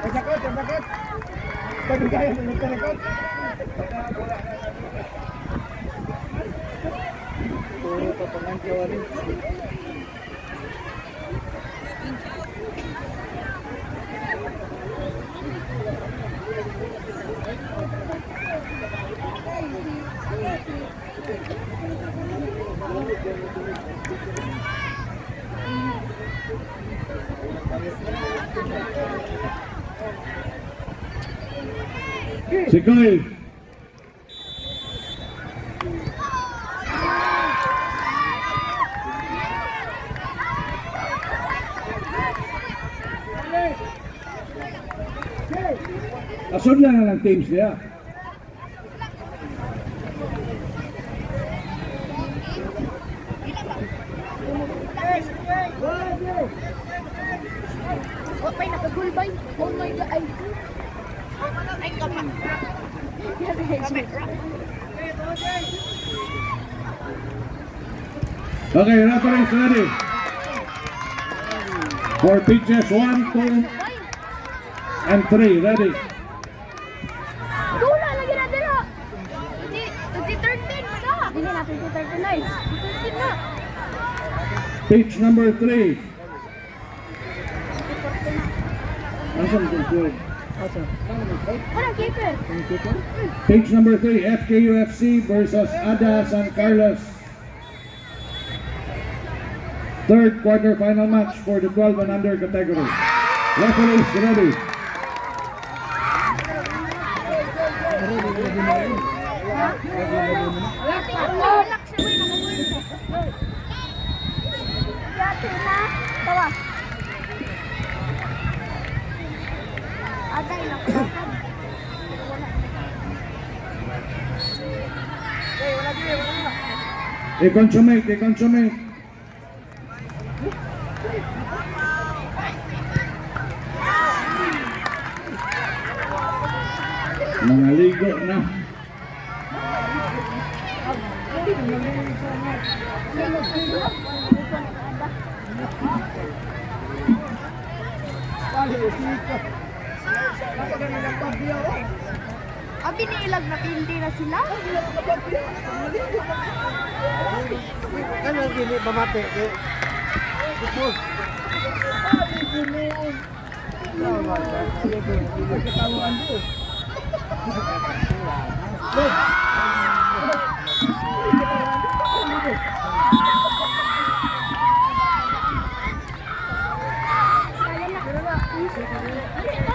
Sakot, sakot. Pwede kayo nagkarakot. Puro pa pangantyawa rin. Si Kyle. Asun lang ang teams niya. Okay, nakagulbay. Oh my God. Ay, kama. Okay, referees ready. For pitches 1, 2, and 3. Ready. Dula, lagi na dira. 2013 na. Hindi na, 2013 na. 2013 na. Pitch number 3. Asan kung tuwag? Walang keeper. Pitch number 3. FKUFC versus Ada San Carlos. Third quarterfinal match for the 12 and under category. Referees ready. Yati na. Tawa. Agay lang. I-consummate, i-consummate. Mga ligo na. Abi niilag na hindi na sila. Ano ang gini pamate? Ipos.